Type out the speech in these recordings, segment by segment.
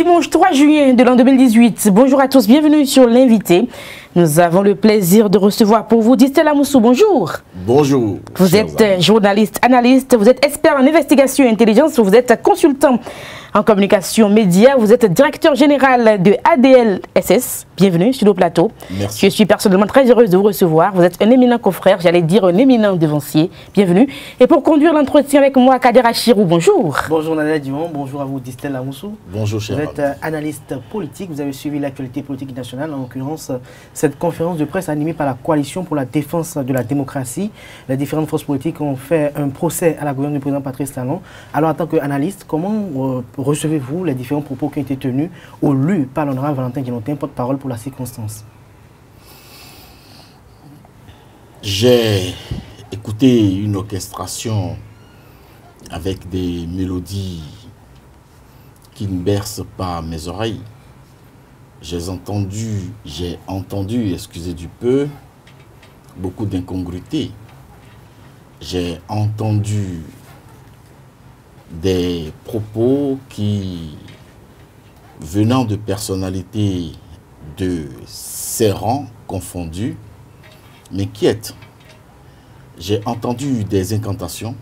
Dimanche 3 juillet de l'an 2018. Bonjour à tous, bienvenue sur l'invité. Nous avons le plaisir de recevoir pour vous Distel Amoussou. Bonjour. Bonjour. Vous êtes journaliste, analyste, vous êtes expert en investigation et intelligence, vous êtes consultant en communication média, vous êtes directeur général de ADLSS. Bienvenue sur le plateau. Merci. Je suis personnellement très heureuse de vous recevoir. Vous êtes un éminent confrère, j'allais dire un éminent devancier. Bienvenue. Et pour conduire l'entretien avec moi, Kader Achirou, bonjour. Bonjour Nadia Dion, bonjour à vous Distel Amoussou. Bonjour cher. Vous êtes analyste politique, vous avez suivi l'actualité politique nationale, en l'occurrence cette conférence de presse animée par la coalition pour la défense de la démocratie. Les différentes forces politiques ont fait un procès à la gouverne du président Patrice Talon. Alors en tant qu'analyste, comment recevez-vous les différents propos qui ont été tenus ou lus par l'honorable Valentin Guillotin, porte-parole pour la circonstance? J'ai écouté une orchestration avec des mélodies qui ne bercent pas mes oreilles. J'ai entendu, excusez du peu, beaucoup d'incongruités. J'ai entendu des propos qui, venant de personnalités de ces rangs confondus, m'inquiètent. J'ai entendu des incantations,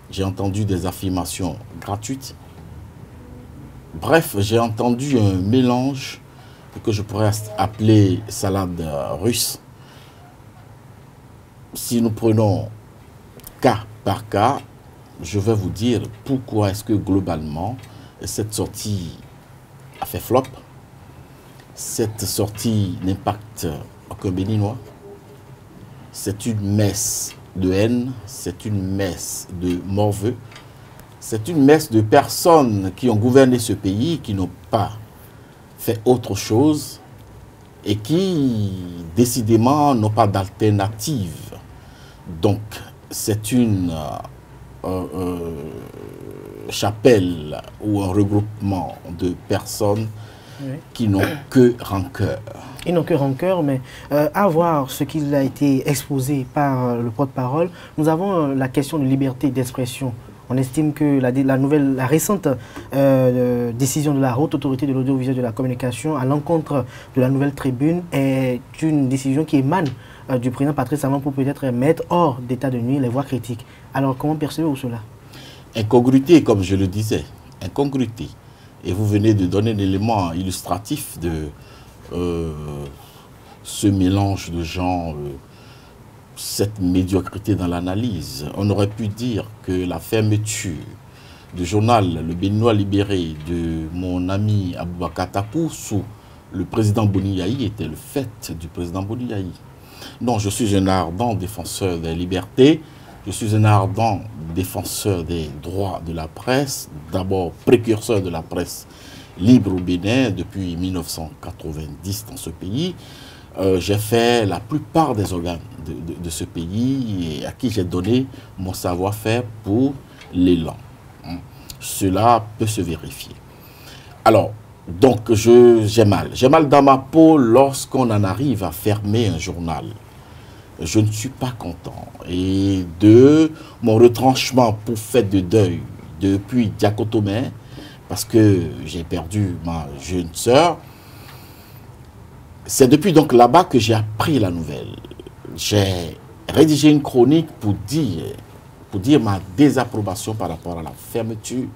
j'ai entendu des affirmations gratuites. Bref, j'ai entendu un mélange que je pourrais appeler salade russe. Si nous prenons cas par cas, je vais vous dire pourquoi est-ce que globalement cette sortie a fait flop. Cette sortie n'impacte aucun Béninois. C'est une messe de haine, c'est une messe de morveux, c'est une messe de personnes qui ont gouverné ce pays, qui n'ont pas fait autre chose et qui, décidément, n'ont pas d'alternative. Donc, c'est une chapelle ou un regroupement de personnes qui n'ont que rancœur. Ils n'ont que rancœur, mais à voir ce qu'il a été exposé par le porte-parole, nous avons la question de liberté d'expression. On estime que la récente décision de la Haute Autorité de l'Audiovisuel de la Communication à l'encontre de la Nouvelle Tribune est une décision qui émane du président Patrice Talon pour peut-être mettre hors d'état de nuire les voix critiques. Alors comment percevez-vous cela? Incongruité, comme je le disais, incongruité. Et vous venez de donner un élément illustratif de ce mélange de gens, cette médiocrité dans l'analyse. On aurait pu dire que la fermeture du journal Le Béninois libéré de mon ami Aboubakar Tapou sous le président Boniaï était le fait du président Boniaï. Non, je suis un ardent défenseur des libertés, je suis un ardent défenseur des droits de la presse, d'abord précurseur de la presse libre au Bénin depuis 1990 dans ce pays. J'ai fait la plupart des organes de ce pays et à qui j'ai donné mon savoir-faire pour l'élan. Cela peut se vérifier. Alors, donc j'ai mal. J'ai mal dans ma peau lorsqu'on en arrive à fermer un journal. Je ne suis pas content. Et de mon retranchement pour fête de deuil depuis Diakotomé, parce que j'ai perdu ma jeune sœur, c'est depuis donc là-bas que j'ai appris la nouvelle. J'ai rédigé une chronique pour dire ma désapprobation par rapport à la fermeture,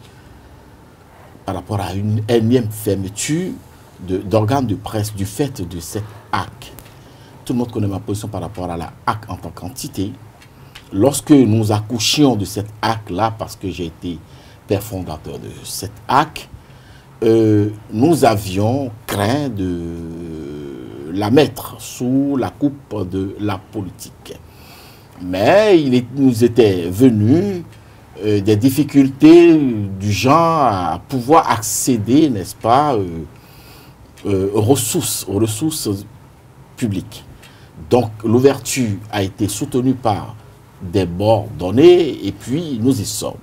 par rapport à une énième fermeture d'organes de presse du fait de cette HAC. Tout le monde connaît ma position par rapport à la HAC en tant qu'entité. Lorsque nous accouchions de cette HAC-là, parce que j'ai été père fondateur de cette HAC, nous avions craint de la mettre sous la coupe de la politique. Mais il nous était venu des difficultés du genre à pouvoir accéder, n'est-ce pas, aux ressources publiques. Donc l'ouverture a été soutenue par des bords donnés et puis nous y sommes.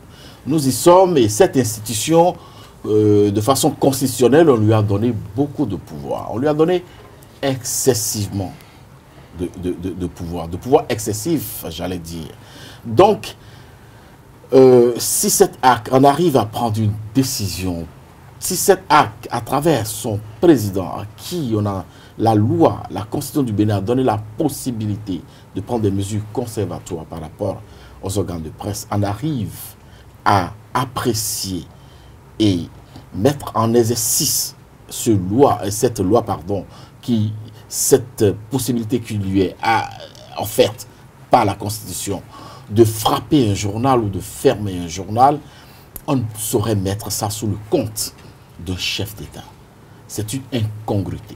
Nous y sommes et cette institution, de façon constitutionnelle, on lui a donné beaucoup de pouvoir. On lui a donné excessivement de pouvoir excessif, j'allais dire. Donc, si cette HAC en arrive à prendre une décision si cet acte, à travers son président, à qui on a la loi, la constitution du Bénin a donné la possibilité de prendre des mesures conservatoires par rapport aux organes de presse, on arrive à apprécier et mettre en exercice cette loi, cette possibilité qui lui est offerte par la Constitution de frapper un journal ou de fermer un journal, on ne saurait mettre ça sous le compte d'un chef d'État. C'est une incongruité.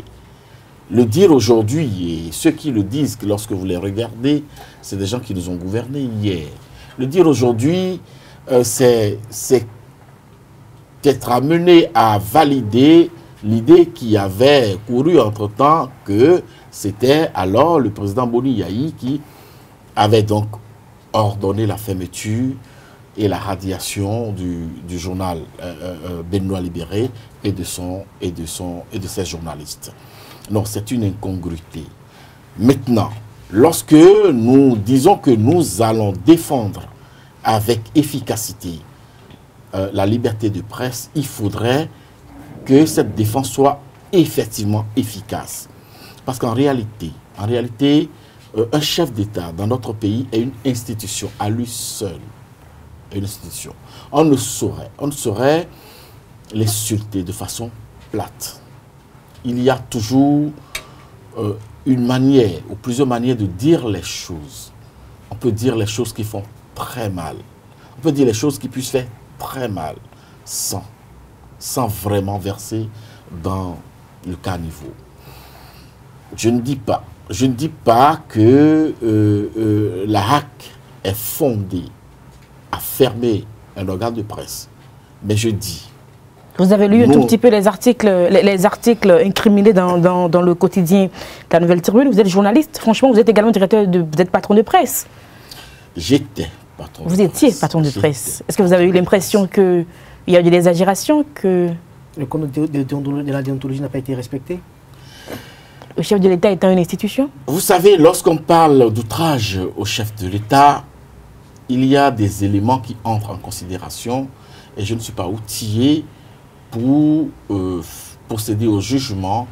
Le dire aujourd'hui, et ceux qui le disent, que lorsque vous les regardez, c'est des gens qui nous ont gouvernés hier. Le dire aujourd'hui, c'est être amené à valider l'idée qui avait couru entre-temps que c'était alors le président Boni Yahi qui avait donc ordonné la fermeture et la radiation du journal Béninois Libéré et de ses journalistes. Non, c'est une incongruité. Maintenant, lorsque nous disons que nous allons défendre avec efficacité la liberté de presse, il faudrait que cette défense soit effectivement efficace. Parce qu'en réalité, un chef d'État dans notre pays est une institution à lui seul. Une institution. On ne saurait l'insulter de façon plate. Il y a toujours une manière ou plusieurs manières de dire les choses. On peut dire les choses qui font très mal. On peut dire les choses qui puissent faire très mal sans vraiment verser dans le caniveau. Je ne dis pas que la HAC est fondée à fermer un organe de presse. Mais je dis... Vous avez lu un tout petit peu les articles incriminés dans le quotidien de la Nouvelle Tribune. Vous êtes journaliste. Franchement, vous êtes également vous êtes patron de presse. J'étais patron de presse. Vous étiez patron de presse. Est-ce que vous avez eu l'impression qu'il y a eu des exagérations, que... Le code de la déontologie n'a pas été respecté? Le chef de l'État étant une institution? Vous savez, lorsqu'on parle d'outrage au chef de l'État, il y a des éléments qui entrent en considération et je ne suis pas outillé pour procéder au jugement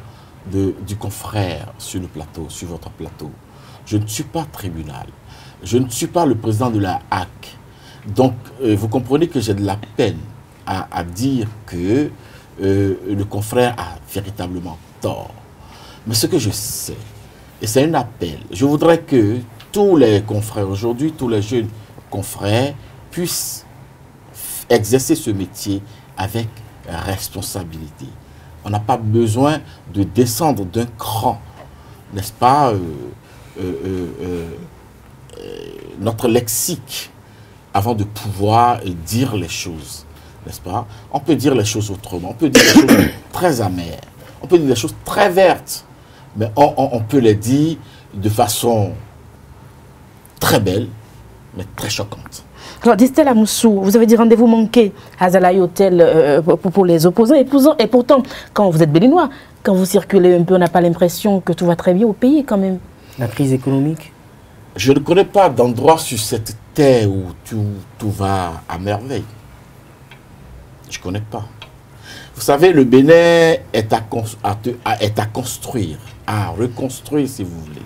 du confrère sur le plateau, sur votre plateau. Je ne suis pas tribunal. Je ne suis pas le président de la HAC. Donc, vous comprenez que j'ai de la peine à dire que le confrère a véritablement tort. Mais ce que je sais, et c'est un appel, je voudrais que tous les confrères aujourd'hui, tous les jeunes confrères puissent exercer ce métier avec responsabilité. On n'a pas besoin de descendre d'un cran, n'est-ce pas, notre lexique avant de pouvoir dire les choses, n'est-ce pas? On peut dire les choses autrement, on peut dire les choses très amères, on peut dire des choses très vertes, mais on peut les dire de façon très belle, mais très choquante. Alors, Distel Amoussou, vous avez dit rendez-vous manqué à Zalaï Hotel pour les opposants. Et pourtant, quand vous êtes béninois, quand vous circulez un peu, on n'a pas l'impression que tout va très bien au pays quand même. La crise économique? Je ne connais pas d'endroit sur cette terre où tout va à merveille. Je ne connais pas. Vous savez, le Bénin est à construire, à reconstruire si vous voulez.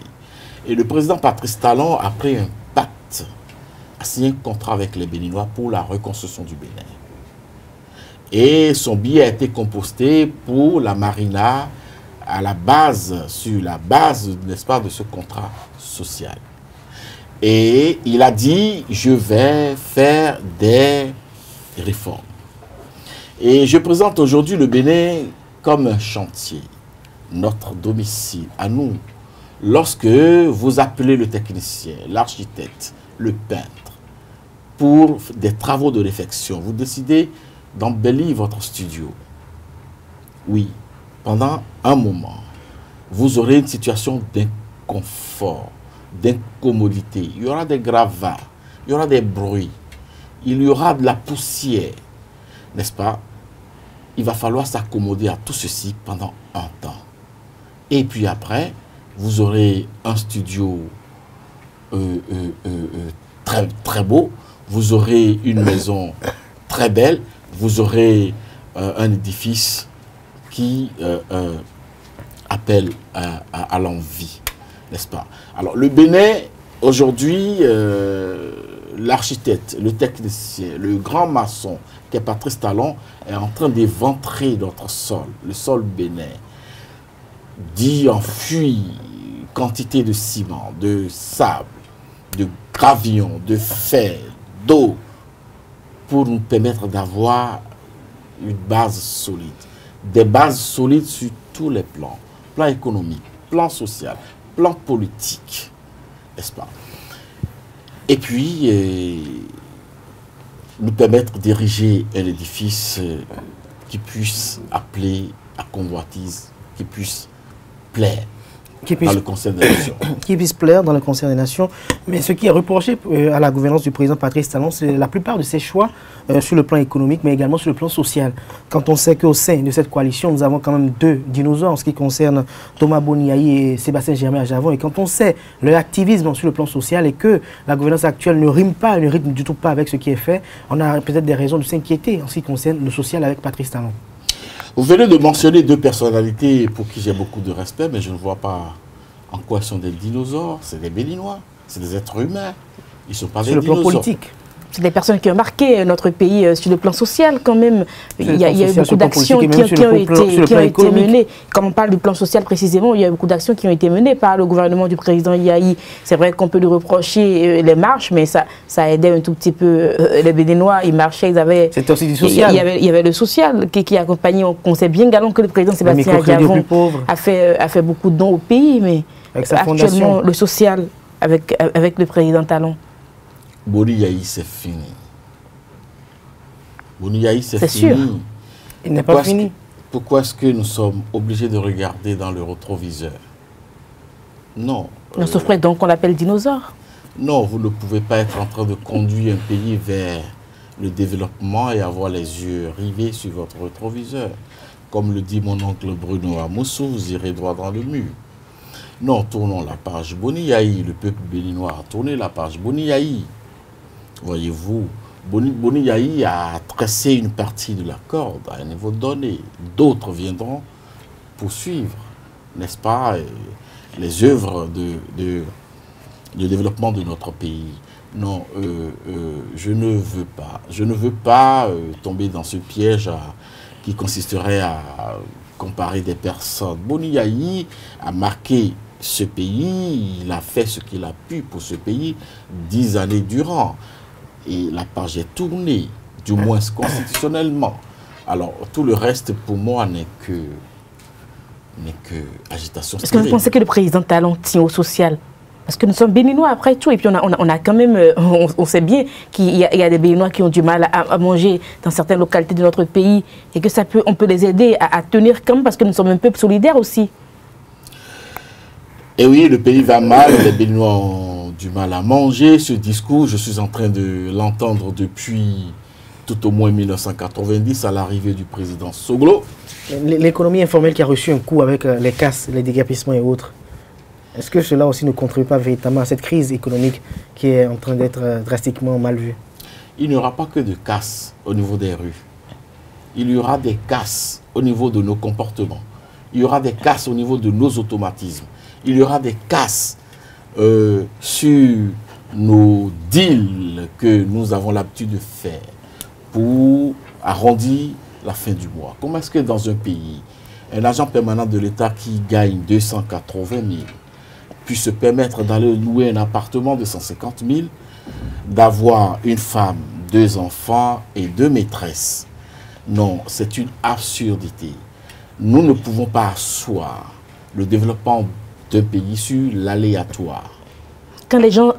Et le président Patrice Talon a pris un pacte, a signé un contrat avec les Béninois pour la reconstruction du Bénin. Et son billet a été composté pour la marina sur la base, n'est-ce pas, de ce contrat social. Et il a dit, je vais faire des réformes. Et je présente aujourd'hui le Bénin comme un chantier, notre domicile, à nous. Lorsque vous appelez le technicien, l'architecte, le peintre, pour des travaux de réfection, vous décidez d'embellir votre studio. Oui, pendant un moment, vous aurez une situation d'inconfort, d'incommodité. Il y aura des gravats, il y aura des bruits, il y aura de la poussière, n'est-ce pas? Il va falloir s'accommoder à tout ceci pendant un temps. Et puis après, vous aurez un studio très, très beau, vous aurez une maison très belle, vous aurez un édifice qui appelle à l'envie, n'est-ce pas? Alors, le Bénin, aujourd'hui, l'architecte, le technicien, le grand maçon, qui est Patrice Talon, est en train d'éventrer notre sol, le sol bénin, d'y enfuir quantité de ciment, de sable, de gravillon, de fer, d'eau, pour nous permettre d'avoir une base solide. Des bases solides sur tous les plans. Plan économique, plan social, plan politique, n'est-ce pas? Et puis, nous permettre d'ériger un édifice qui puisse appeler à convoitise, qui puisse plaire dans le concert des nations. Qui puisse plaire dans le concert des nations. Mais ce qui est reproché à la gouvernance du président Patrice Talon, c'est la plupart de ses choix sur le plan économique, mais également sur le plan social. Quand on sait qu'au sein de cette coalition, nous avons quand même deux dinosaures en ce qui concerne Thomas Boniaï et Sébastien Germain-Ajavon. Et quand on sait leur activisme sur le plan social et que la gouvernance actuelle ne rythme du tout pas avec ce qui est fait, on a peut-être des raisons de s'inquiéter en ce qui concerne le social avec Patrice Talon. Vous venez de mentionner deux personnalités pour qui j'ai beaucoup de respect, mais je ne vois pas en quoi sont des dinosaures. C'est des Béninois, c'est des êtres humains. Ils ne sont pas des dinosaures. Sur le plan politique. C'est des personnes qui ont marqué notre pays sur le plan social quand même. Il y a eu beaucoup d'actions qui ont été menées. Quand on parle du plan social précisément, il y a eu beaucoup d'actions qui ont été menées par le gouvernement du président Yahi. C'est vrai qu'on peut lui reprocher les marches, mais ça aidait un tout petit peu les Béninois. Ils marchaient, ils avaient... C'était aussi du social. Il y avait le social qui accompagnait. On sait bien galant que le président Sébastien Ajavon a fait beaucoup de dons au pays, mais actuellement le social avec le président Talon. Boniaï, c'est fini. Boniaï, c'est sûr. fini. Il n'est pas fini. Pourquoi est-ce que nous sommes obligés de regarder dans le rétroviseur? Non. On se ferait donc qu'on l'appelle dinosaure. Non, vous ne pouvez pas être en train de conduire un pays vers le développement et avoir les yeux rivés sur votre rétroviseur. Comme le dit mon oncle Bruno Amoussou, vous irez droit dans le mur. Non, tournons la page Boniaï. Le peuple béninois a tourné la page Boniaï. Voyez-vous, Boniaï a tressé une partie de la corde à un niveau donné. D'autres viendront poursuivre, n'est-ce pas, les œuvres de développement de notre pays. Non, je ne veux pas tomber dans ce piège qui consisterait à comparer des personnes. Boniaï a marqué ce pays, il a fait ce qu'il a pu pour ce pays 10 années durant. Et la page est tournée, du moins constitutionnellement. Alors, tout le reste, pour moi, n'est que agitation. Est-ce que vous pensez que le président Talon tient au social? Parce que nous sommes Béninois après tout, et puis on a quand même, on sait bien qu'il y a des Béninois qui ont du mal à manger dans certaines localités de notre pays, et que on peut les aider à tenir quand même, parce que nous sommes un peuple solidaire aussi. Et oui, le pays va mal, les Béninois ont du mal à manger. Ce discours, je suis en train de l'entendre depuis tout au moins 1990, à l'arrivée du président Soglo. L'économie informelle qui a reçu un coup avec les casses, les déguerpissements et autres, est-ce que cela aussi ne contribue pas véritablement à cette crise économique qui est en train d'être drastiquement mal vue? Il n'y aura pas que de casse au niveau des rues. Il y aura des casses au niveau de nos comportements. Il y aura des casses au niveau de nos automatismes. Il y aura des casses sur nos deals que nous avons l'habitude de faire pour arrondir la fin du mois. Comment est-ce que dans un pays, un agent permanent de l'État qui gagne 280 000 puisse se permettre d'aller louer un appartement de 150 000, d'avoir une femme, 2 enfants et 2 maîtresses? Non, c'est une absurdité. Nous ne pouvons pas asseoir le développement d'un pays sur l'aléatoire. Quand les gens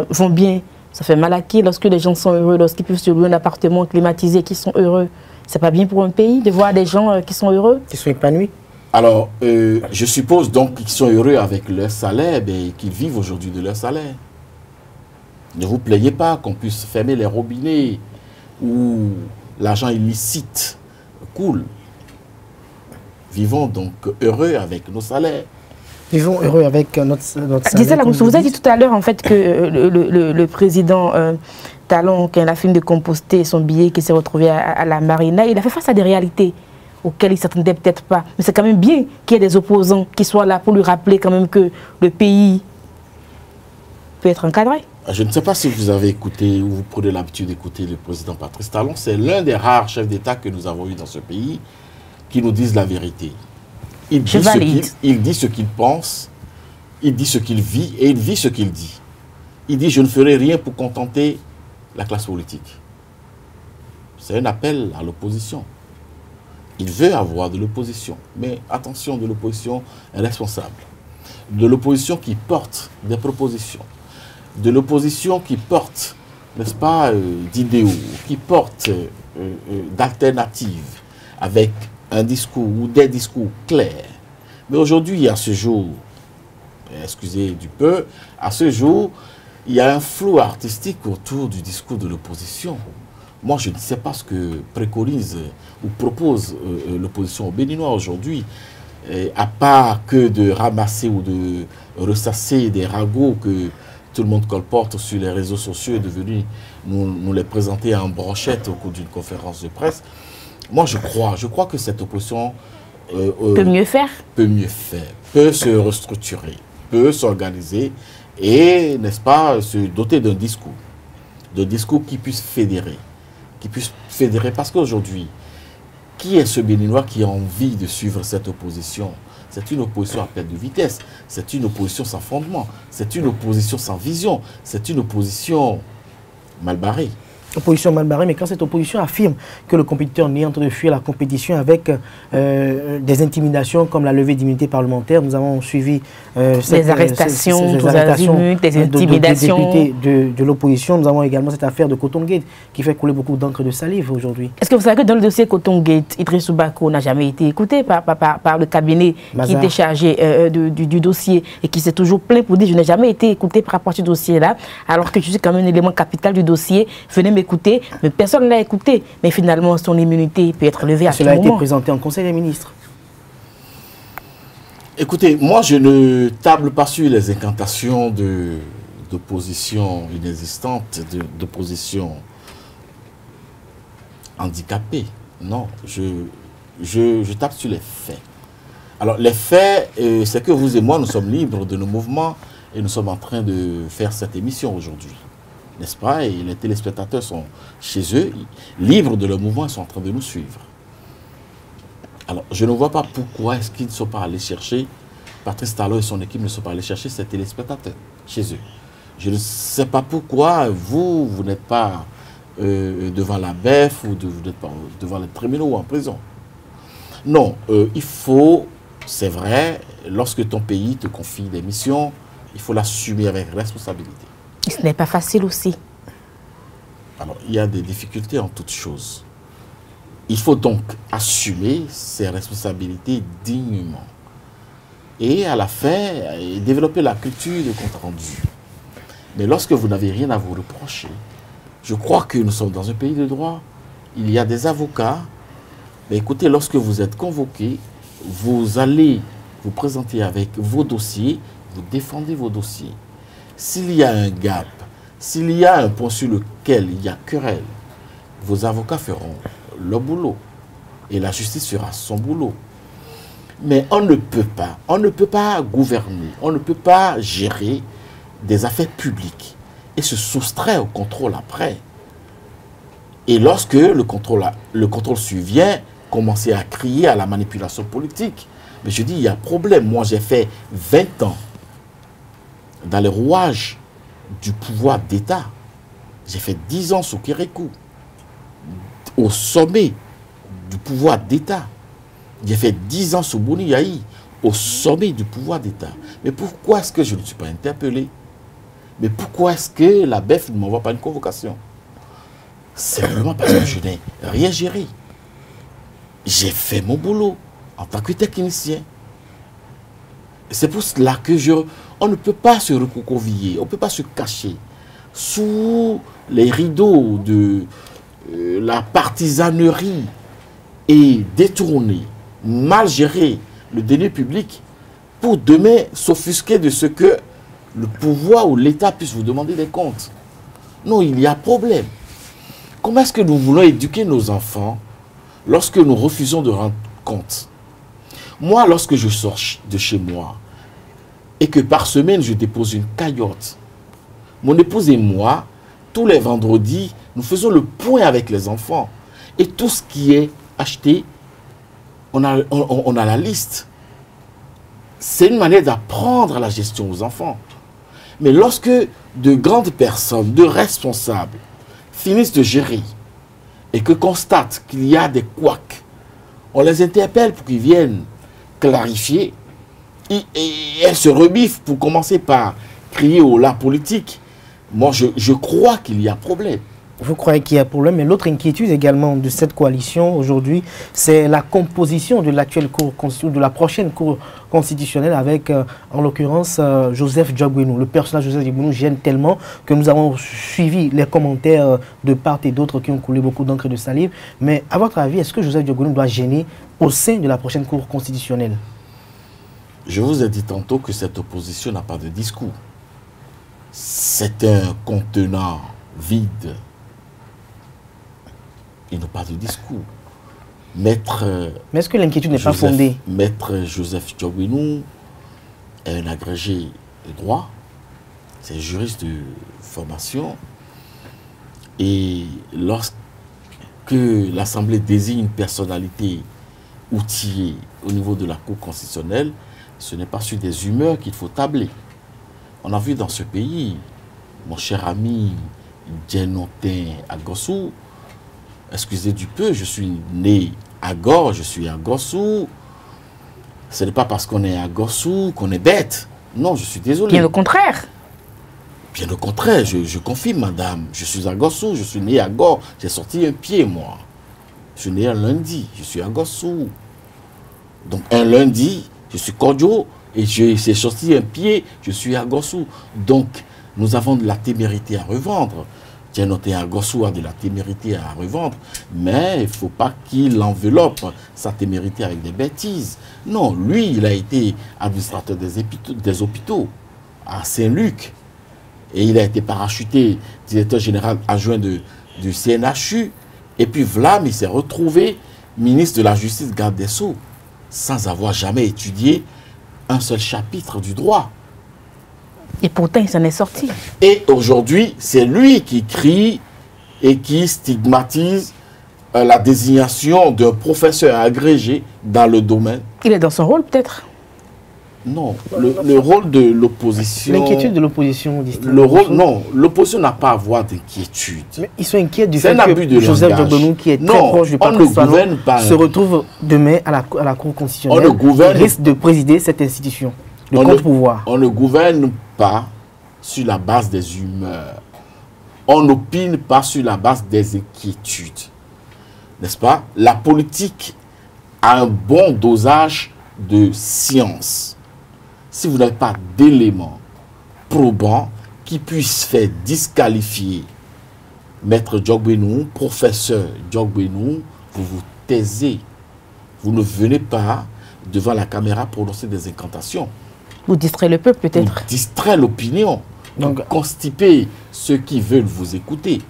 vont bien, ça fait mal à qui? Lorsque les gens sont heureux, lorsqu'ils peuvent se louer un appartement climatisé, qu'ils sont heureux, c'est pas bien pour un pays de voir des gens qui sont heureux? Qui sont épanouis? Alors, je suppose donc qu'ils sont heureux avec leur salaire et qu'ils vivent aujourd'hui de leur salaire. Ne vous plaignez pas qu'on puisse fermer les robinets où l'argent illicite coule. Vivons donc heureux avec nos salaires. Vivons heureux avec notre salaire. Gisèle Amoussou, vous avez dit tout à l'heure en fait que le président Talon, qui a fini de composter son billet, qui s'est retrouvé à la Marina, il a fait face à des réalités auxquelles il ne s'attendait peut-être pas. Mais c'est quand même bien qu'il y ait des opposants qui soient là pour lui rappeler quand même que le pays peut être encadré. Je ne sais pas si vous avez écouté ou vous prenez l'habitude d'écouter le président Patrice Talon. C'est l'un des rares chefs d'État que nous avons eu dans ce pays qui nous disent la vérité. Il dit ce qu'il pense, il dit ce qu'il vit et il vit ce qu'il dit. Il dit « je ne ferai rien pour contenter la classe politique ». C'est un appel à l'opposition. Il veut avoir de l'opposition. Mais attention, de l'opposition responsable. De l'opposition qui porte des propositions. De l'opposition qui porte, n'est-ce pas, d'idéaux, qui porte d'alternatives avec un discours ou des discours clairs. Mais aujourd'hui, à ce jour, excusez du peu, à ce jour, il y a un flou artistique autour du discours de l'opposition. Moi, je ne sais pas ce que préconise ou propose l'opposition aux Béninois aujourd'hui, à part que de ramasser ou de ressasser des ragots que tout le monde colporte sur les réseaux sociaux et de venir nous les présenter en brochette au cours d'une conférence de presse. Moi, je crois que cette opposition peut mieux faire. Peut se restructurer, peut s'organiser et, n'est-ce pas, se doter d'un discours qui puisse fédérer. Parce qu'aujourd'hui, qui est ce Béninois qui a envie de suivre cette opposition? C'est une opposition à perte de vitesse, c'est une opposition sans fondement, c'est une opposition sans vision, c'est une opposition mal barrée. Opposition mal barrée, mais quand cette opposition affirme que le compétiteur n'est en train de fuir la compétition avec des intimidations comme la levée d'immunité parlementaire, nous avons suivi des arrestations, des intimidations des députés de l'opposition. Nous avons également cette affaire de Coton Gate qui fait couler beaucoup d'encre de salive aujourd'hui. Est-ce que vous savez que dans le dossier Coton Gate, Idrissou Bako n'a jamais été écouté par le cabinet qui était chargé du dossier et qui s'est toujours plaint pour dire je n'ai jamais été écouté par rapport à ce dossier-là, alors que je suis quand même un élément capital du dossier. Venez m'écouter, mais personne ne l'a écouté. Mais finalement, son immunité peut être levée à tout moment. Cela a été présenté en Conseil des ministres. Écoutez, moi je ne table pas sur les incantations d'opposition inexistante, d'opposition handicapée. Non, je tape sur les faits. Alors les faits, c'est que vous et moi, nous sommes libres de nos mouvements et nous sommes en train de faire cette émission aujourd'hui. N'est-ce pas? Et les téléspectateurs sont chez eux, libres de leur mouvement, ils sont en train de nous suivre. Alors, je ne vois pas pourquoi est-ce qu'ils ne sont pas allés chercher, Patrice Talon et son équipe ne sont pas allés chercher ces téléspectateurs chez eux. Je ne sais pas pourquoi vous n'êtes pas devant la BEF ou vous n'êtes pas devant les tribunaux ou en prison. Non, il faut, c'est vrai, lorsque ton pays te confie des missions, il faut l'assumer avec responsabilité. Ce n'est pas facile aussi. Alors, il y a des difficultés en toutes choses. Il faut donc assumer ses responsabilités dignement. Et à la fin, développer la culture de compte rendu. Mais lorsque vous n'avez rien à vous reprocher, je crois que nous sommes dans un pays de droit. Il y a des avocats. Mais écoutez, lorsque vous êtes convoqué, vous allez vous présenter avec vos dossiers, vous défendez vos dossiers. S'il y a un gap, s'il y a un point sur lequel il y a querelle, vos avocats feront leur boulot et la justice fera son boulot. Mais on ne peut pas gouverner, on ne peut pas gérer des affaires publiques et se soustraire au contrôle après. Et lorsque le contrôle survient, commencer à crier à la manipulation politique. Mais je dis, il y a problème. Moi, j'ai fait 20 ans dans les rouages du pouvoir d'État. J'ai fait 10 ans sous Kérékou, au sommet du pouvoir d'État. J'ai fait 10 ans sous Boni Yahi, au sommet du pouvoir d'État. Mais pourquoi est-ce que je ne suis pas interpellé? Mais pourquoi est-ce que la BEF ne m'envoie pas une convocation? C'est vraiment parce que je n'ai rien géré. J'ai fait mon boulot en tant que technicien. C'est pour cela que on ne peut pas se recroqueviller, on ne peut pas se cacher sous les rideaux de la partisanerie et détourner, mal gérer le denier public pour demain s'offusquer de ce que le pouvoir ou l'État puisse vous demander des comptes. Non, il y a problème. Comment est-ce que nous voulons éduquer nos enfants lorsque nous refusons de rendre compte? Moi, lorsque je sors de chez moi et que par semaine, je dépose une cagnotte, mon épouse et moi, tous les vendredis, nous faisons le point avec les enfants. Et tout ce qui est acheté, on a la liste. C'est une manière d'apprendre la gestion aux enfants. Mais lorsque de grandes personnes, de responsables, finissent de gérer et que constatent qu'il y a des couacs, on les interpelle pour qu'ils viennent clarifier et elles se rebiffent pour commencer par crier au la politique. Moi, je crois qu'il y a problème. Vous croyez qu'il y a problème, mais l'autre inquiétude également de cette coalition aujourd'hui, c'est la composition de l'actuelle cour constitutionnelle, de la prochaine cour constitutionnelle avec, en l'occurrence, Joseph Diogbenou. Le personnage Joseph Diogbenou gêne tellement que nous avons suivi les commentaires de part et d'autres qui ont coulé beaucoup d'encre et de salive. Mais à votre avis, est-ce que Joseph Diogbenou doit gêner au sein de la prochaine cour constitutionnelle? Je vous ai dit tantôt que cette opposition n'a pas de discours. C'est un contenant vide. Il n'a pas de discours. Mais est-ce que l'inquiétude n'est pas fondée? Maître Joseph Diogbenou est un agrégé de droit. C'est juriste de formation. Et lorsque l'Assemblée désigne une personnalité outillée au niveau de la Cour constitutionnelle, ce n'est pas sur des humeurs qu'il faut tabler. On a vu dans ce pays, mon cher ami Djenotin Agossou, excusez du peu, je suis né à Gor, je suis à Gossou. Ce n'est pas parce qu'on est à Gossou qu'on est bête. Non, je suis désolé. Bien au contraire. Bien au contraire, je confirme, madame. Je suis à Gossou, je suis né à Gor. J'ai sorti un pied, moi. Je suis né un lundi, je suis à Gossou. Donc un lundi, je suis cordio et j'ai sorti un pied, je suis à Gossou. Donc nous avons de la témérité à revendre. Djenotin Agossou a de la témérité à revendre, mais il ne faut pas qu'il enveloppe sa témérité avec des bêtises. Non, lui, il a été administrateur des hôpitaux à Saint-Luc et il a été parachuté directeur général adjoint du CNHU. Et puis Vlam, il s'est retrouvé ministre de la Justice, garde des Sceaux, sans avoir jamais étudié un seul chapitre du droit. Et pourtant, il s'en est sorti. Et aujourd'hui, c'est lui qui crie et qui stigmatise la désignation d'un professeur agrégé dans le domaine. Il est dans son rôle, peut-être? Non, le rôle de l'opposition... L'inquiétude de l'opposition, le rôle, non, l'opposition n'a pas à avoir d'inquiétude. Mais ils sont inquiets du fait que Joseph Diogbenou, qui est très proche du Patrice Talon, se retrouve demain à la Cour constitutionnelle. Il risque de présider cette institution, le contre-pouvoir. On ne gouverne pas sur la base des humeurs. On n'opine pas sur la base des inquiétudes. N'est-ce pas? La politique a un bon dosage de science. Si vous n'avez pas d'éléments probants qui puissent faire disqualifier Maître Diogbenou, professeur Diogbenou, vous vous taisez. Vous ne venez pas devant la caméra prononcer des incantations. Vous distrayez le peuple, peut-être. Vous distrayez l'opinion. Donc, constipez ceux qui veulent vous écouter.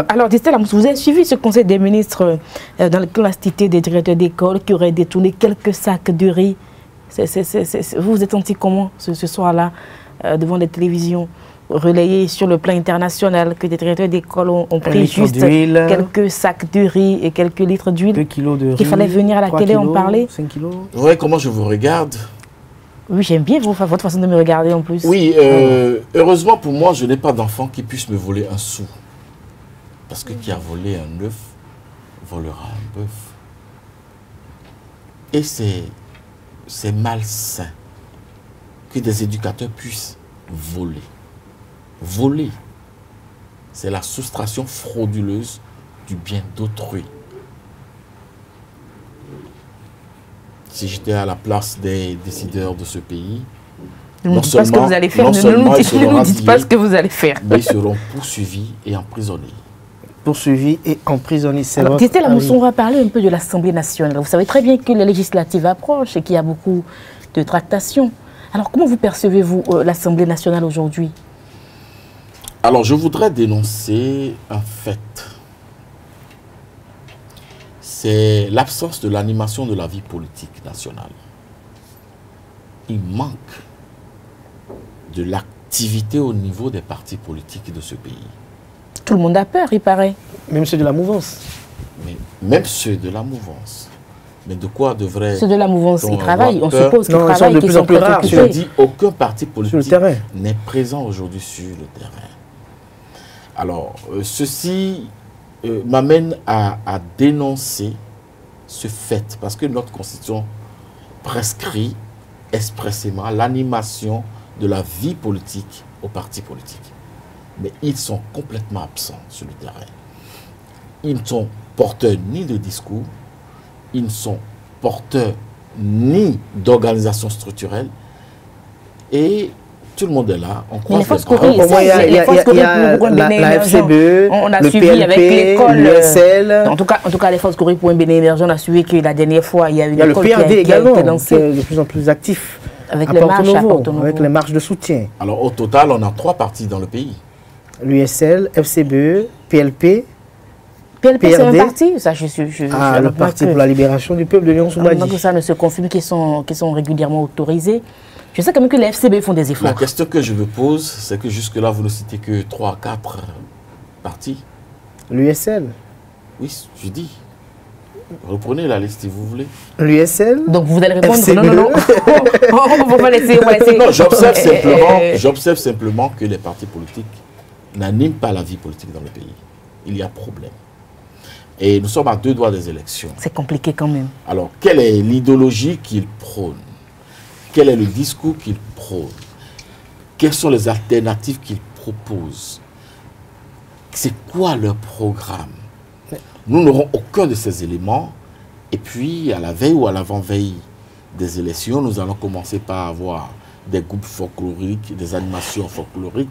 Alors Distel, vous avez suivi ce conseil des ministres dans lequel on a cité des directeurs d'école qui auraient détourné quelques sacs de riz. Vous vous êtes senti comment ce soir-là, devant les télévisions, relayées sur le plan international, que des directeurs d'école ont pris juste quelques sacs de riz et quelques litres d'huile, 2 kilos de riz, qu'il fallait venir à la télé en parler? 5 kilos. Oui, comment je vous regarde? Oui, j'aime bien votre façon de me regarder en plus. Oui, heureusement pour moi, je n'ai pas d'enfant qui puisse me voler un sou. Parce que qui a volé un œuf, volera un bœuf. Et c'est malsain que des éducateurs puissent voler. Voler, c'est la soustraction frauduleuse du bien d'autrui. Si j'étais à la place des décideurs de ce pays, ne nous dites pas ce que vous allez faire, ne nous dites pas ce que vous allez faire. Mais ils seront poursuivis et emprisonnés. Poursuivis et emprisonnés. Alors, Distel Amousson, on va parler un peu de l'Assemblée nationale. Vous savez très bien que les législatives approchent et qu'il y a beaucoup de tractations. Alors, comment vous percevez-vous l'Assemblée nationale aujourd'hui? Alors, je voudrais dénoncer un fait. C'est l'absence de l'animation de la vie politique nationale. Il manque de l'activité au niveau des partis politiques de ce pays. Tout le monde a peur, il paraît. Même ceux de la mouvance. Mais même ceux de la mouvance. Mais de quoi devrait... Ceux de la mouvance, ils travaillent, on suppose qu'ils travaillent, sont de plus en plus rares. Je dis, aucun parti politique n'est présent aujourd'hui sur le terrain. Alors, ceci m'amène à dénoncer ce fait, parce que notre Constitution prescrit expressément l'animation de la vie politique aux partis politiques. Mais ils sont complètement absents sur le terrain. Ils ne sont porteurs ni de discours, ils ne sont porteurs ni d'organisation structurelle, et tout le monde est là. On croise les bras. Il y a la FCBE, on a le suivi PLP, avec l'école, l'USL. En tout cas, les forces courir pour un béné émergent, on a suivi que la dernière fois, il y a une école qui a été lancée. Qui est de plus en plus actif. Avec les marches à Porto Novo. Avec les marches de soutien. Alors, au total, on a 3 partis dans le pays. L'USL, FCBE, PLP. PLP, c'est un parti, ça, le Parti pour la libération du peuple de Léon Soumadi. Donc ça ne se confirme qu'ils sont régulièrement autorisés. Je sais quand même que les FCB font des efforts. La question que je me pose, c'est que jusque-là, vous ne citez que 3 à 4 partis. L'USL. Oui, je dis. Reprenez la liste si vous voulez. L'USL. Donc vous allez répondre FCB. Non. On va laisser. Non, j'observe simplement que les partis politiques n'animent pas la vie politique dans le pays. Il y a problème. Et nous sommes à 2 doigts des élections. C'est compliqué quand même. Alors, quelle est l'idéologie qu'ils prônent? Quel est le discours qu'ils prônent? Quelles sont les alternatives qu'ils proposent? C'est quoi leur programme? Nous n'aurons aucun de ces éléments. Et puis, à la veille ou à l'avant-veille des élections, nous allons commencer par avoir des groupes folkloriques, des animations folkloriques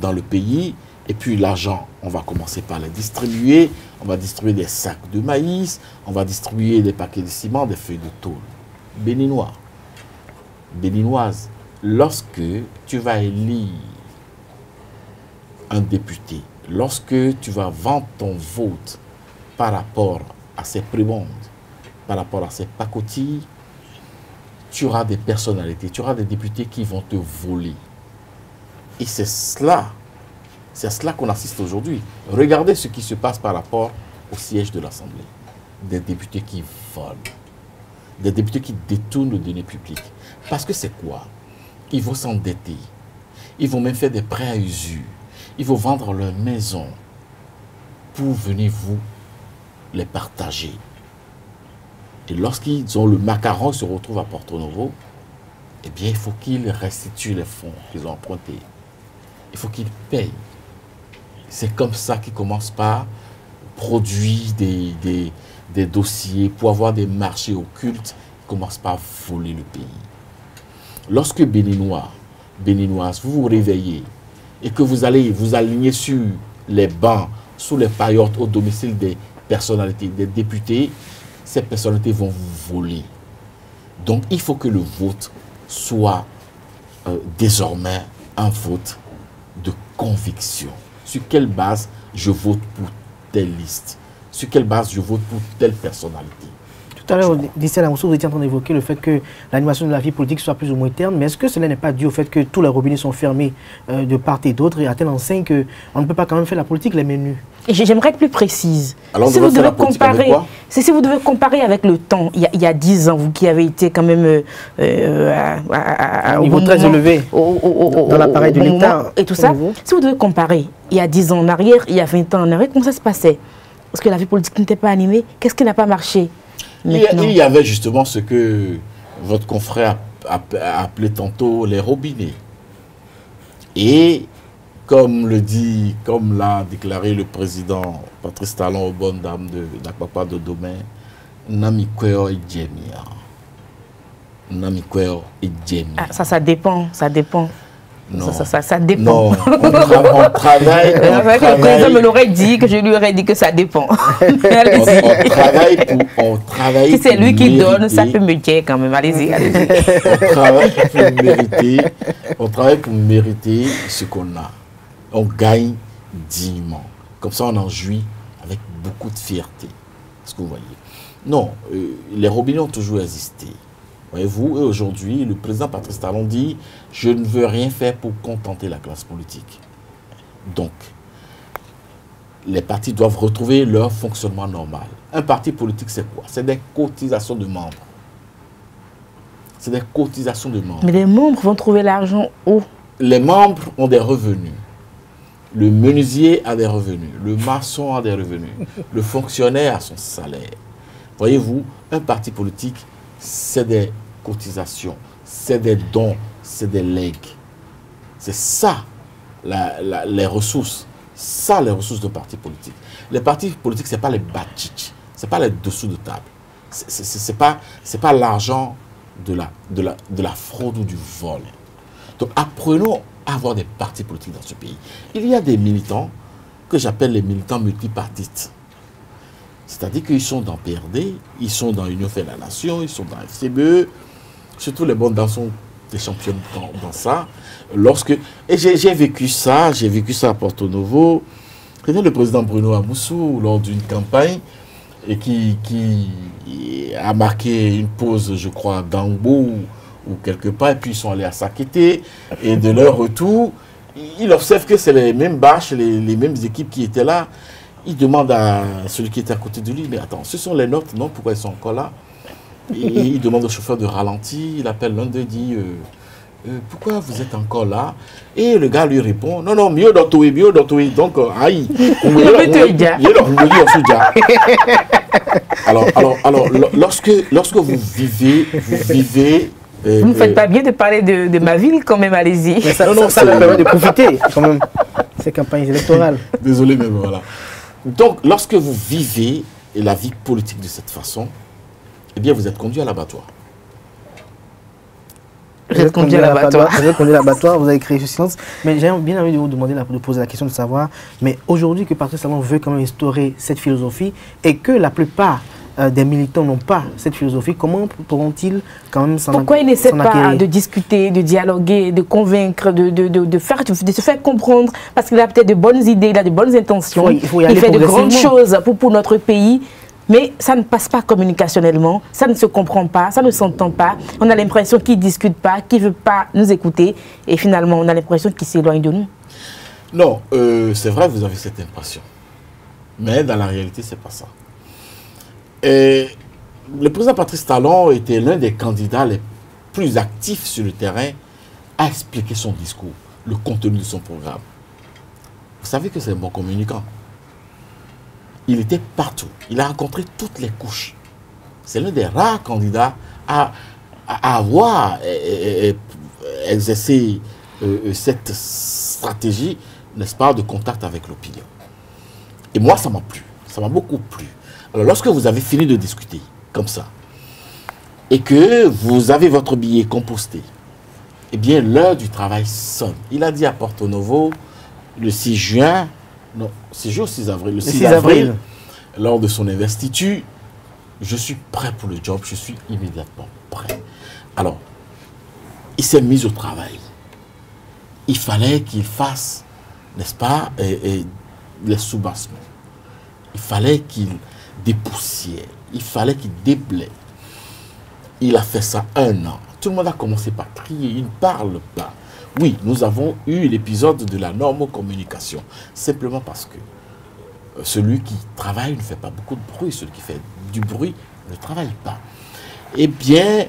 dans le pays. Et puis l'argent, on va commencer par les distribuer. On va distribuer des sacs de maïs, on va distribuer des paquets de ciment, des feuilles de tôle. Béninois, béninoise, lorsque tu vas élire un député, lorsque tu vas vendre ton vote par rapport à ces prébendes, par rapport à ces pacotilles, tu auras des personnalités, tu auras des députés qui vont te voler. Et c'est cela qu'on assiste aujourd'hui. Regardez ce qui se passe par rapport au siège de l'Assemblée. Des députés qui volent, des députés qui détournent le denier public. Parce que c'est quoi? Ils vont s'endetter, ils vont même faire des prêts à usure, ils vont vendre leur maison pour venir vous les partager. Et lorsqu'ils ont le macaron, ils se retrouvent à Porto Novo, eh bien, il faut qu'ils restituent les fonds qu'ils ont empruntés. Il faut qu'ils payent. C'est comme ça qu'ils commencent par produire des dossiers pour avoir des marchés occultes. Ils commencent par voler le pays. Lorsque Béninois, Béninoises, vous vous réveillez et que vous allez vous aligner sur les bancs, sous les paillotes au domicile des personnalités, des députés, ces personnalités vont vous voler. Donc, il faut que le vote soit désormais un vote de conviction. Sur quelle base je vote pour telle liste? Sur quelle base je vote pour telle personnalité? Tout à l'heure, Dicel Amoussou, vous étiez en train d'évoquer le fait que l'animation de la vie politique soit plus ou moins terne, mais est-ce que cela n'est pas dû au fait que tous les robinets sont fermés de part et d'autre et à telle enseigne qu'on ne peut pas quand même faire la politique les menus? J'aimerais être plus précise. Alors, si vous devez comparer, si vous devez comparer avec le temps, il y a 10 ans, vous qui avez été quand même à un niveau très élevé dans l'appareil de l'État et tout ça, si vous devez comparer, il y a 10 ans en arrière, il y a 20 ans en arrière, comment ça se passait? Parce que la vie politique n'était pas animée. Qu'est-ce qui n'a pas marché? Il y avait justement ce que votre confrère a appelé tantôt les robinets. Et comme l'a déclaré le président Patrice Talon aux bonnes dames de l'Akpakpa de Domaine, Namikweo et Djemia. Namikweo et Djemia. Ah, ça dépend, ça dépend. Non. Ça dépend. Non, on travaille. Le président me l'aurait dit, que je lui aurais dit que ça dépend. on travaille. Si c'est lui qui donne, ça peut me dire quand même. Allez-y. On travaille pour mériter ce qu'on a. on gagne dignement. Comme ça, on en jouit avec beaucoup de fierté. Est-ce que vous voyez? Non, les robinets ont toujours existé. Voyez-vous, et aujourd'hui, le président Patrice Talon dit « Je ne veux rien faire pour contenter la classe politique ». Donc, les partis doivent retrouver leur fonctionnement normal. Un parti politique, c'est quoi? C'est des cotisations de membres. C'est des cotisations de membres. Mais les membres vont trouver l'argent où? Les membres ont des revenus. Le menuisier a des revenus. Le maçon a des revenus. Le fonctionnaire a son salaire. Voyez-vous, un parti politique, c'est des cotisations, c'est des dons, c'est des legs. C'est ça, les ressources. Ça, les ressources de partis politiques. Les partis politiques, ce n'est pas les bâtitch, ce n'est pas les dessous de table. Ce n'est pas l'argent de la fraude ou du vol. Donc, apprenons à avoir des partis politiques dans ce pays. Il y a des militants que j'appelle les militants multipartistes. C'est-à-dire qu'ils sont dans PRD, ils sont dans Union fait la Nation, ils sont dans FCBE, surtout les bons danseurs des champions dans ça. Et j'ai vécu ça à Porto Novo. C'était le président Bruno Amoussou lors d'une campagne et qui a marqué une pause, je crois, d'Angbo ou quelque part, et puis ils sont allés à Sakété, et de leur retour, ils observent que c'est les mêmes bâches, les mêmes équipes qui étaient là. Il demande à celui qui était à côté de lui, mais attends, ce sont les nôtres, non? Pourquoi ils sont encore là? Et il demande au chauffeur de ralentir, il appelle l'un d'eux, dit pourquoi vous êtes encore là? Et le gars lui répond, non, mieux d'Otoé, donc, aïe. Alors, lorsque vous vivez, vous ne faites pas bien de parler de ma ville quand même, allez-y. Ça leur permet de profiter quand même, ces campagnes électorales. Désolé, mais voilà. Donc, lorsque vous vivez la vie politique de cette façon, eh bien, vous êtes conduit à l'abattoir. Vous êtes conduit à l'abattoir, vous avez créé ce silence. Mais j'ai bien envie de vous demander, de poser la question de savoir, mais aujourd'hui que Patrice Talon veut quand même instaurer cette philosophie et que la plupart des militants n'ont pas cette philosophie, comment pourront-ils quand même s'en acquérir? Pourquoi ils n'essaient pas de discuter, de dialoguer, de convaincre, de se faire comprendre? Parce qu'il a peut-être de bonnes idées, il a de bonnes intentions, il fait de grandes choses pour notre pays. Mais ça ne passe pas communicationnellement, ça ne se comprend pas, ça ne s'entend pas. On a l'impression qu'il ne discute pas, qu'il ne veut pas nous écouter. Et finalement, on a l'impression qu'il s'éloigne de nous. Non, c'est vrai, vous avez cette impression. Mais dans la réalité, ce n'est pas ça. Et le président Patrice Talon était l'un des candidats les plus actifs sur le terrain à expliquer son discours, le contenu de son programme. Vous savez que c'est un bon communicant. Il était partout. Il a rencontré toutes les couches. C'est l'un des rares candidats à avoir exercé cette stratégie, n'est-ce pas, de contact avec l'opinion. Et moi, ça m'a plu. Ça m'a beaucoup plu. Alors, lorsque vous avez fini de discuter, comme ça, et que vous avez votre billet composté, eh bien, l'heure du travail sonne. Il a dit à Porto Novo, le 6 juin, non, 6 juin ou 6 avril, le 6 avril, lors de son investiture, je suis prêt pour le job, je suis immédiatement prêt. Alors, il s'est mis au travail. Il fallait qu'il fasse, n'est-ce pas, les soubassements. Il fallait qu'il dépoussière, il fallait qu'il déblaye. Il a fait ça 1 an. Tout le monde a commencé par crier, il ne parle pas. Oui, nous avons eu l'épisode de la normocommunication, simplement parce que celui qui travaille ne fait pas beaucoup de bruit, celui qui fait du bruit ne travaille pas. Eh bien,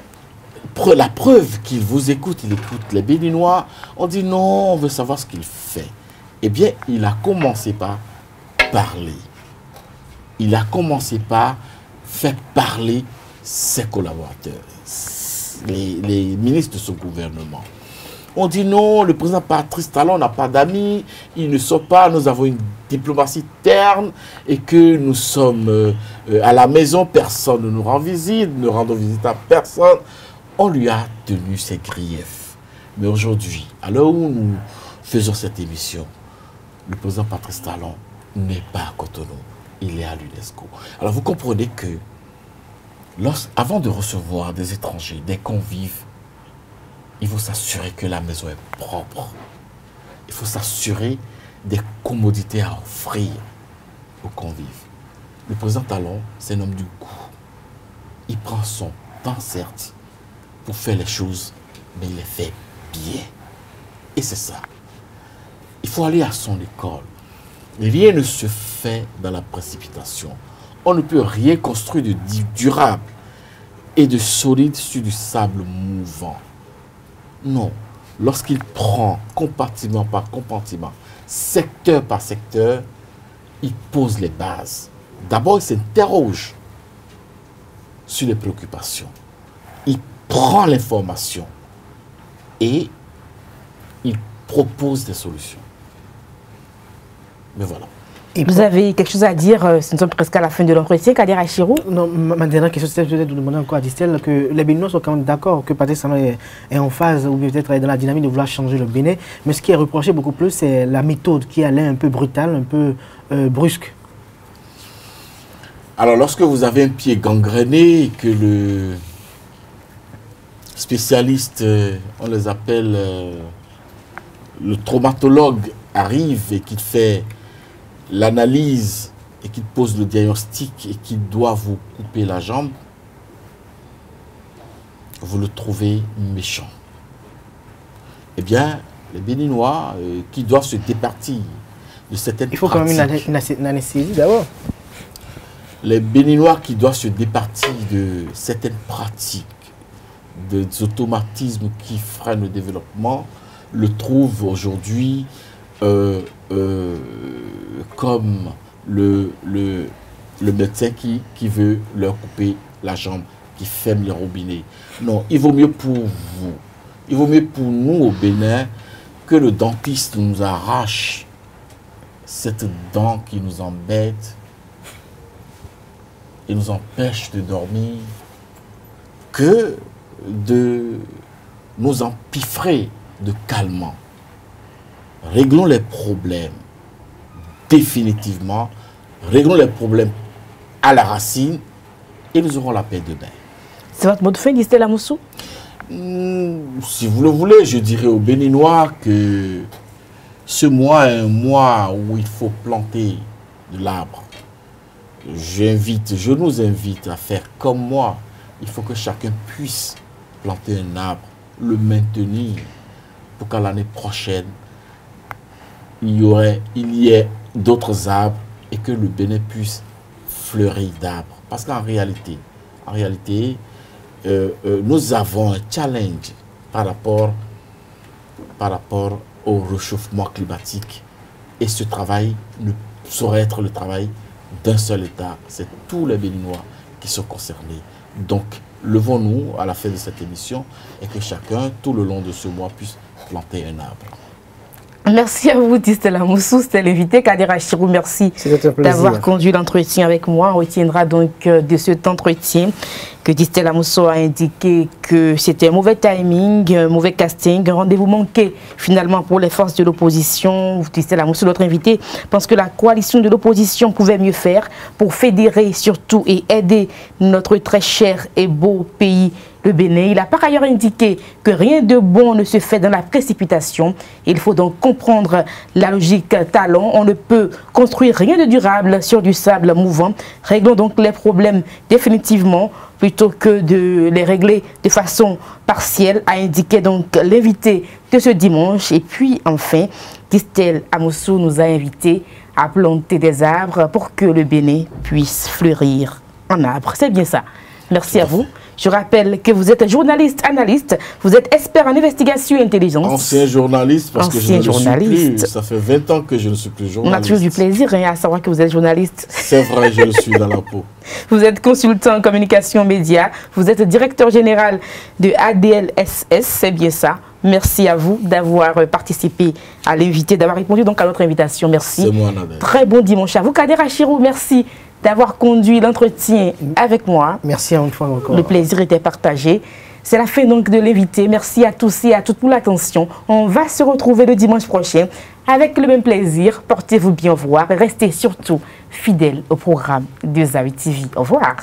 la preuve qu'il vous écoute, il écoute les Béninois, on dit non, on veut savoir ce qu'il fait. Eh bien, il a commencé par parler. Il a commencé par faire parler ses collaborateurs, les ministres de son gouvernement. On dit non, le président Patrice Talon n'a pas d'amis, il ne sort pas, nous avons une diplomatie terne et que nous sommes à la maison, personne ne nous rend visite, ne rendons visite à personne. On lui a tenu ses griefs. Mais aujourd'hui, à l'heure où nous faisons cette émission, le président Patrice Talon n'est pas à Cotonou, il est à l'UNESCO. Alors vous comprenez que avant de recevoir des étrangers, des convives, il faut s'assurer que la maison est propre. Il faut s'assurer des commodités à offrir aux convives. Le président Talon, c'est un homme du goût. Il prend son temps, certes, pour faire les choses, mais il les fait bien. Et c'est ça. Il faut aller à son école. Rien ne se fait dans la précipitation. On ne peut rien construire de durable et de solide sur du sable mouvant. Non. Lorsqu'il prend compartiment par compartiment, secteur par secteur, il pose les bases. D'abord, il s'interroge sur les préoccupations. Il prend l'information et il propose des solutions. Mais voilà. Et vous avez quelque chose à dire, nous sommes presque à la fin de l'entretien, Kader Achirou? Non, ma dernière question, c'était peut-être de demander encore à Distel que les Béninois sont quand même d'accord que Patrice Talon est en phase ou peut-être dans la dynamique de vouloir changer le Bénin. Mais ce qui est reproché beaucoup plus, c'est la méthode qui allait un peu brutale, un peu brusque. Alors, lorsque vous avez un pied gangréné et que le spécialiste, on les appelle le traumatologue, arrive et qu'il fait l'analyse et qu'il pose le diagnostic et qu'il doit vous couper la jambe, vous le trouvez méchant. Eh bien, les Béninois qui doivent se départir de certaines pratiques... Il faut quand même une anesthésie d'abord. Les Béninois qui doivent se départir de certaines pratiques, des automatismes qui freinent le développement, le trouvent aujourd'hui comme le médecin qui veut leur couper la jambe, qui ferme les robinets. Non, il vaut mieux pour vous, il vaut mieux pour nous au Bénin que le dentiste nous arrache cette dent qui nous embête et nous empêche de dormir, que de nous empiffrer de calmants. Réglons les problèmes définitivement, réglons les problèmes à la racine et nous aurons la paix demain. C'est votre mot de fin, Distel Amoussou? Si vous le voulez, je dirais aux Béninois que ce mois est un mois où il faut planter de l'arbre. Je nous invite à faire comme moi. Il faut que chacun puisse planter un arbre, le maintenir pour qu'à l'année prochaine, il y ait d'autres arbres et que le Bénin puisse fleurir d'arbres. Parce qu'en réalité, nous avons un challenge par rapport au réchauffement climatique. Et ce travail ne saurait être le travail d'un seul État. C'est tous les Béninois qui sont concernés. Donc, levons-nous à la fin de cette émission et que chacun, tout le long de ce mois, puisse planter un arbre. Merci à vous, Distel Amoussou, c'était l'invité. Kader Achirou, merci d'avoir conduit l'entretien avec moi. On retiendra donc de cet entretien que Distel Amoussou a indiqué que c'était un mauvais timing, un mauvais casting, un rendez-vous manqué finalement pour les forces de l'opposition. Distel Amoussou, notre invité, pense que la coalition de l'opposition pouvait mieux faire pour fédérer surtout et aider notre très cher et beau pays, le Bénin. Il a par ailleurs indiqué que rien de bon ne se fait dans la précipitation. Il faut donc comprendre la logique Talon. On ne peut construire rien de durable sur du sable mouvant. Réglons donc les problèmes définitivement plutôt que de les régler de façon partielle, a indiqué donc l'invité de ce dimanche. Et puis enfin, Distel Amoussou nous a invités à planter des arbres pour que le Bénin puisse fleurir en arbres. C'est bien ça. Merci à vous. Je rappelle que vous êtes journaliste, analyste, vous êtes expert en investigation et intelligence. Ancien journaliste, parce que je ne suis plus. Ça fait 20 ans que je ne suis plus journaliste. On a toujours du plaisir à savoir que vous êtes journaliste. C'est vrai, je le suis dans la peau. Vous êtes consultant en communication média, vous êtes directeur général de ADLSS, c'est bien ça. Merci à vous d'avoir participé à l'invité, d'avoir répondu donc à notre invitation. Merci. C'est moi, Nadège. Très bon dimanche à vous. Kader Achirou, merci d'avoir conduit l'entretien avec moi. Merci une fois encore. Le plaisir était partagé. C'est la fin donc de l'invité. Merci à tous et à toutes pour l'attention. On va se retrouver le dimanche prochain avec le même plaisir. Portez-vous bien, au revoir. Restez surtout fidèles au programme de Zawi TV. Au revoir.